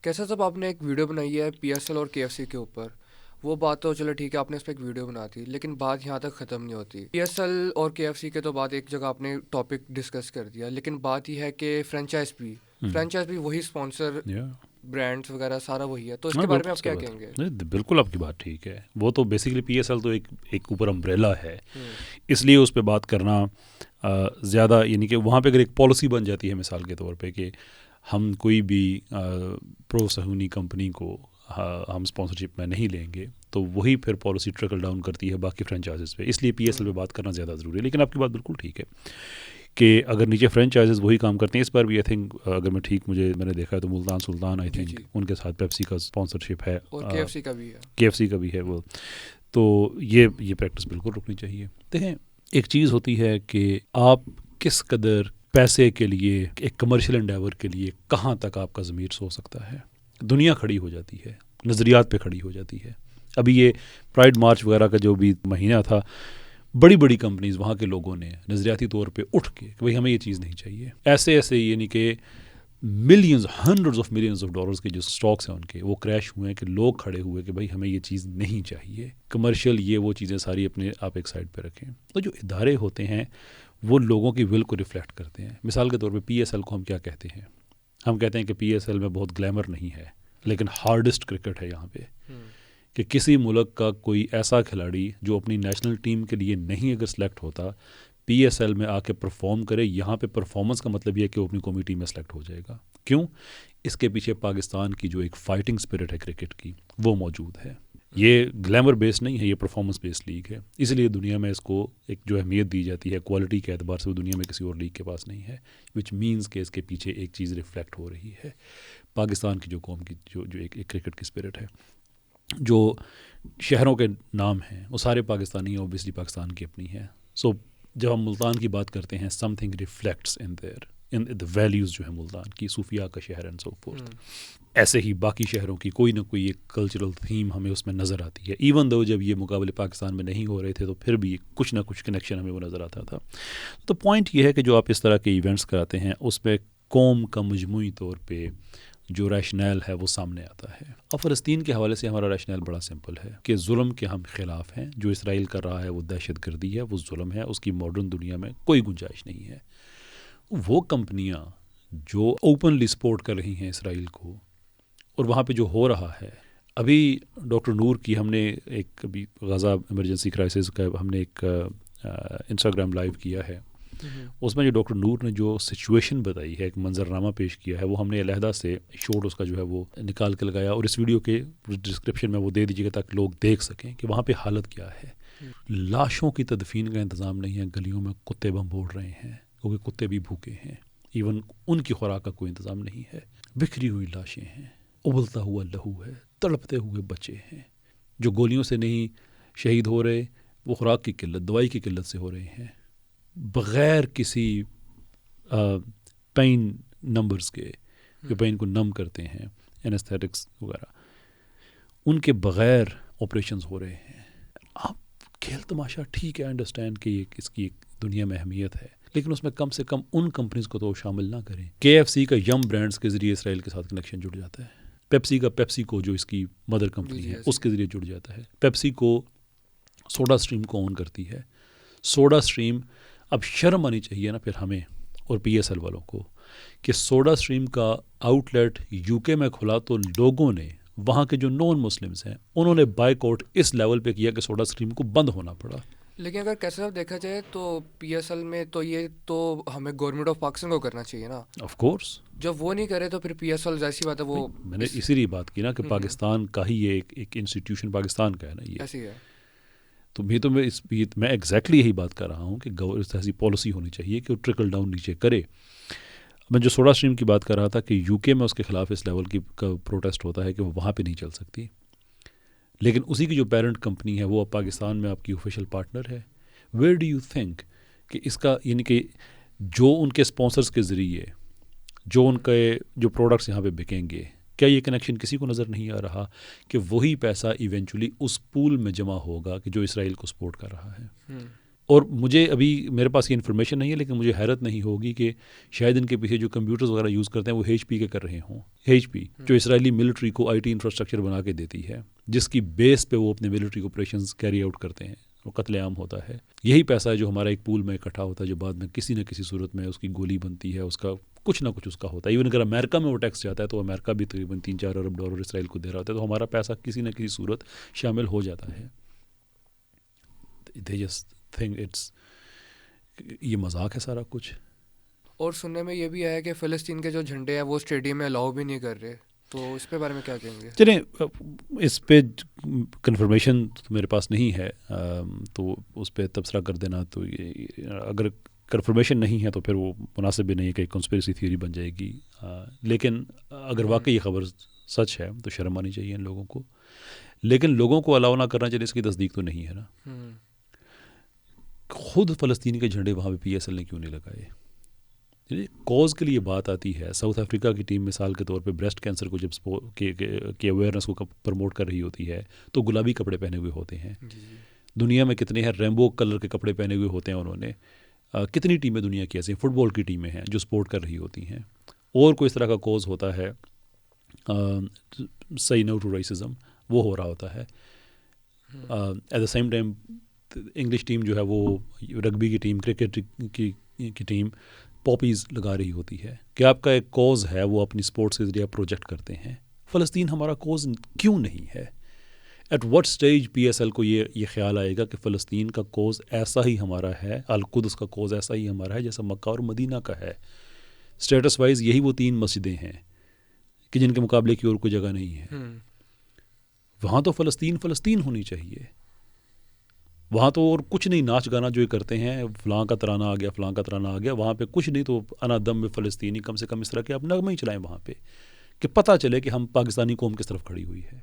کیسا صاحب آپ نے ایک ویڈیو بنائی ہے پی ایس ایل اور کے ایف سی کے اوپر. وہ بات تو چلو ٹھیک ہے, آپ نے اس پہ ایک ویڈیو بنا دی, لیکن بات یہاں تک ختم نہیں ہوتی. پی ایس ایل اور کے ایف سی کے تو بعد ایک جگہ آپ نے ٹاپک ڈسکس کر دیا, لیکن بات یہ ہے کہ فرینچائز بھی وہی اسپانسر, برانڈس وغیرہ سارا وہی ہے. تو اس کے بارے میں آپ کیا کہیں گے؟ بالکل آپ کی بات ٹھیک ہے. وہ تو بیسیکلی پی ایس ایل تو ایک اوپر امبریلا ہے, اس لیے اس پہ بات کرنا زیادہ, یعنی کہ وہاں پہ اگر ایک پالیسی بن جاتی ہے مثال کے طور پہ کہ ہم کوئی بھی پرو صہیونی کمپنی کو ہم اسپانسرشپ میں نہیں لیں گے, تو وہی پھر پالیسی ٹرکل ڈاؤن کرتی ہے باقی فرینچائزز پہ. اس لیے پی ایس ایل پہ بات کرنا زیادہ ضروری ہے. لیکن آپ کی بات بالکل ٹھیک ہے کہ اگر نیچے فرینچائزز وہی کام کرتے ہیں. اس بار بھی آئی تھنک اگر میں نے دیکھا ہے تو ملتان سلطان آئی تھنک ان کے ساتھ پیپسی کا اسپانسرشپ ہے, اور کے ایف سی کا بھی ہے, کے ایف سی کا بھی ہے. وہ تو یہ پریکٹس بالکل رکنی چاہیے. دیکھیں, ایک چیز ہوتی ہے کہ آپ کس قدر پیسے کے لیے, ایک کمرشل انڈیور کے لیے کہاں تک آپ کا ضمیر سو سکتا ہے. دنیا کھڑی ہو جاتی ہے, نظریات پہ کھڑی ہو جاتی ہے. ابھی یہ پرائڈ مارچ وغیرہ کا جو بھی مہینہ تھا, بڑی کمپنیز وہاں کے لوگوں نے نظریاتی طور پہ اٹھ کے کہ بھائی ہمیں یہ چیز نہیں چاہیے, ایسے یعنی کہ millions, hundreds of millions of dollars کے جو سٹاکس ہیں ان کے, وہ کریش ہوئے ہیں کہ لوگ کھڑے ہوئے کہ بھائی ہمیں یہ چیز نہیں چاہیے. کمرشل یہ وہ چیزیں ساری اپنے آپ ایک سائڈ پہ رکھیں. تو جو ادارے ہوتے ہیں وہ لوگوں کی ول کو ریفلیکٹ کرتے ہیں. مثال کے طور پہ پی ایس ایل کو ہم کیا کہتے ہیں؟ ہم کہتے ہیں کہ پی ایس ایل میں بہت گلیمر نہیں ہے, لیکن ہارڈسٹ کرکٹ ہے یہاں پہ. کہ کسی ملک کا کوئی ایسا کھلاڑی جو اپنی نیشنل ٹیم کے لیے نہیں اگر سلیکٹ ہوتا, پی ایس ایل میں آ کے پرفارم کرے, یہاں پہ پرفارمنس کا مطلب یہ ہے کہ وہ اپنی قومی ٹیم میں سلیکٹ ہو جائے گا. کیوں؟ اس کے پیچھے پاکستان کی جو ایک فائٹنگ اسپرٹ ہے کرکٹ کی, وہ موجود ہے. یہ گلیمر بیس نہیں ہے, یہ پرفارمنس بیس لیگ ہے. اس لیے دنیا میں اس کو ایک جو اہمیت دی جاتی ہے کوالٹی کے اعتبار سے, وہ دنیا میں کسی اور لیگ کے پاس نہیں ہے. وچ مینس کہ اس کے پیچھے ایک چیز ریفلیکٹ ہو رہی ہے, پاکستان کی جو قوم کی جو ایک کرکٹ کی اسپرٹ ہے. جو شہروں کے نام ہیں وہ سارے پاکستانی ہیں, اوبیسلی پاکستان کی اپنی ہے. سو جب ہم ملتان کی بات کرتے ہیں, some thing reflects in there in the values جو ہے ملتان کی, صوفیاء کا شہر اینڈ سو فورتھ. ایسے ہی باقی شہروں کی کوئی نہ کوئی ایک کلچرل تھیم ہمیں اس میں نظر آتی ہے. ایون دو جب یہ مقابلے پاکستان میں نہیں ہو رہے تھے تو پھر بھی کچھ نہ کچھ کنیکشن ہمیں وہ نظر آتا تھا. تو پوائنٹ یہ ہے کہ جو آپ اس طرح کے ایونٹس کراتے ہیں اس میں قوم کا مجموعی طور پہ جو ریشنل ہے وہ سامنے آتا ہے. اور فلسطین کے حوالے سے ہمارا ریشنل بڑا سمپل ہے کہ ظلم کے ہم خلاف ہیں. جو اسرائیل کر رہا ہے وہ دہشت گردی ہے, وہ ظلم ہے, اس کی ماڈرن دنیا میں کوئی گنجائش نہیں ہے. وہ کمپنیاں جو اوپنلی سپورٹ کر رہی ہیں اسرائیل کو, اور وہاں پہ جو ہو رہا ہے, ابھی ڈاکٹر نور کی ہم نے ایک ابھی غزہ ایمرجنسی کرائسس کا ہم نے ایک انسٹاگرام لائیو کیا ہے, اس میں جو ڈاکٹر نور نے جو سچویشن بتائی ہے, ایک منظرنامہ پیش کیا ہے, وہ ہم نے علیحدہ سے شوٹ اس کا جو ہے وہ نکال کے لگایا, اور اس ویڈیو کے ڈسکرپشن میں وہ دے دیجیے گا تاکہ لوگ دیکھ سکیں کہ وہاں پہ حالت کیا ہے. لاشوں کی تدفین کا انتظام نہیں ہے, گلیوں میں کتے بم بھوڑ رہے ہیں کیونکہ کتے بھی بھوکے ہیں, ایون ان کی خوراک کا کوئی انتظام نہیں ہے. بکھری ہوئی لاشیں ہیں, ابلتا ہوا لہو ہے, تڑپتے ہوئے بچے ہیں. جو گولیوں سے نہیں شہید ہو رہے وہ خوراک کی قلت, دوائی کی قلت سے ہو رہے ہیں, بغیر کسی پین نمبرز کے جو پین کو نم کرتے ہیں, اینستھیٹکس وغیرہ, ان کے بغیر آپریشنز ہو رہے ہیں. آپ کھیل تماشا ٹھیک ہے, انڈرسٹینڈ کہ اس کی ایک دنیا میں اہمیت ہے, لیکن اس میں کم سے کم ان کمپنیز کو تو شامل نہ کریں. کے ایف سی کا یم برانڈز کے ذریعے اسرائیل کے ساتھ کنیکشن جڑ جاتا ہے. پیپسی کا پیپسی کو جو اس کی مدر کمپنی ہے اس کے ذریعے جڑ جاتا ہے. پیپسی کو سوڈا اسٹریم کو اون کرتی ہے. سوڈا اسٹریم, اب شرم آنی چاہیے نا پھر ہمیں اور پی ایس ایل والوں کو کہ سوڈا اسٹریم کا آؤٹ لیٹ یو کے میں کھلا تو لوگوں نے, وہاں کے جو نان مسلمس ہیں, انہوں نے بائیک آؤٹ اس لیول پہ کیا کہ سوڈا اسٹریم کو بند ہونا پڑا. لیکن اگر کیسا دیکھا جائے تو پی ایس ایل میں تو یہ تو ہمیں گورنمنٹ آف پاکستان کو کرنا چاہیے نا. آف کورس جب وہ نہیں کرے تو پھر پی ایس ایل ایسی بات ہے. وہ میں نے اسی لیے بات کی نا کہ پاکستان کا ہی یہ ایک انسٹیٹیوشن پاکستان کا ہے نا, یہ ایسی ہے. تو میں ایگزیکٹلی یہی بات کر رہا ہوں کہ ایسی پالیسی ہونی چاہیے کہ وہ ٹرکل ڈاؤن نیچے کرے. میں جو سوڈا اسٹریم کی بات کر رہا تھا کہ یو کے میں اس کے خلاف اس لیول کی کا پروٹیسٹ ہوتا ہے کہ وہ وہاں پہ نہیں چل سکتی, لیکن اسی کی جو پیرنٹ کمپنی ہے وہ اب پاکستان میں آپ کی آفیشیل پارٹنر ہے. ویئر ڈو یو تھنک کہ اس کا, یعنی کہ جو ان کے اسپانسرز کے ذریعے جو ان کے جو پروڈکٹس یہاں پہ بکیں گے, کیا یہ کنیکشن کسی کو نظر نہیں آ رہا کہ وہی پیسہ ایونچولی اس پول میں جمع ہوگا کہ جو اسرائیل کو سپورٹ کر رہا ہے. اور مجھے ابھی میرے پاس یہ انفارمیشن نہیں ہے، لیکن مجھے حیرت نہیں ہوگی کہ شاید ان کے پیچھے جو کمپیوٹرز وغیرہ یوز کرتے ہیں وہ ایچ پی کے کر رہے ہوں. ایچ پی جو اسرائیلی ملٹری کو آئی ٹی انفراسٹرکچر بنا کے دیتی ہے، جس کی بیس پہ وہ اپنے ملٹری آپریشنز کیری آؤٹ کرتے ہیں، وہ قتل عام ہوتا ہے. یہی پیسہ ہے جو ہمارا ایک پول میں اکٹھا ہوتا ہے، جو بعد میں کسی نہ کسی صورت میں اس کی گولی بنتی ہے، اس کا کچھ نہ کچھ اس کا ہوتا ہے. ایون اگر امریکہ میں وہ ٹیکس جاتا ہے تو امریکہ بھی تقریباً 3-4 ارب ڈالر اسرائیل کو دے رہا ہوتا ہے، تو ہمارا پیسہ کسی نہ کسی صورت شامل ہو جاتا ہے. They just think یہ مذاق ہے سارا کچھ. اور سننے میں یہ بھی آیا کہ فلسطین کے جو جھنڈے ہیں وہ اسٹیڈیم میں الاؤ بھی نہیں کر رہے، تو اس پہ بارے میں کیا کہیں گے؟ چلیں اس پہ کنفرمیشن میرے پاس نہیں ہے، تو اس پہ تبصرہ کر دینا، تو اگر کنفرمیشن نہیں ہے تو پھر وہ مناسب بھی نہیں ہے کہ کنسپریسی تھیوری بن جائے گی. لیکن اگر واقعی یہ خبر سچ ہے تو شرم آنی چاہیے ان لوگوں کو، لیکن لوگوں کو الاؤ نہ کرنا چاہیے، اس کی تصدیق تو نہیں ہے نا. خود فلسطین کے جھنڈے وہاں پہ پی ایس ایل نے کیوں نہیں لگائے؟ کوز کے لیے بات آتی ہے. ساؤتھ افریقہ کی ٹیم مثال کے طور پہ بریسٹ کینسر کو جب کی اویئرنیس کو پروموٹ کر رہی ہوتی ہے تو گلابی کپڑے پہنے ہوئے ہوتے ہیں. دنیا میں کتنے ہیں ریمبو کلر کے کپڑے پہنے ہوئے ہوتے ہیں انہوں نے. کتنی ٹیمیں دنیا کی ایسی ہیں، فٹ بال کی ٹیمیں ہیں جو سپورٹ کر رہی ہوتی ہیں. اور کوئی اس طرح کا کوز ہوتا ہے، سی نو ٹو ریسزم، وہ ہو رہا ہوتا ہے. At the same time English team جو ہے وہ رگبی کی ٹیم، کرکٹ کی ٹیم پاپیز لگا رہی ہوتی ہے کہ آپ کا ایک کوز ہے، وہ اپنی سپورٹس کے ذریعے پروجیکٹ کرتے ہیں. فلسطین ہمارا کوز کیوں نہیں ہے؟ At what stage P S L کو یہ خیال آئے گا کہ فلسطین کا کوز ایسا ہی ہمارا ہے، القدس کا کوز ایسا ہی ہمارا ہے جیسا مکہ اور مدینہ کا ہے؟ اسٹیٹس وائز یہی وہ 3 مسجدیں ہیں کہ جن کے مقابلے کی اور کوئی جگہ نہیں ہے. وہاں تو فلسطین ہونی چاہیے. وہاں تو اور کچھ نہیں، ناچ گانا جو کرتے ہیں، فلاں کا ترانہ آ گیا، فلاں کا ترانہ آ گیا، وہاں پہ کچھ نہیں تو انا دم میں فلسطینی، کم سے کم اس طرح کے آپ نغمے ہی چلائیں وہاں پہ کہ پتہ چلے کہ ہم پاکستانی قوم کس طرف کھڑی ہوئی ہے.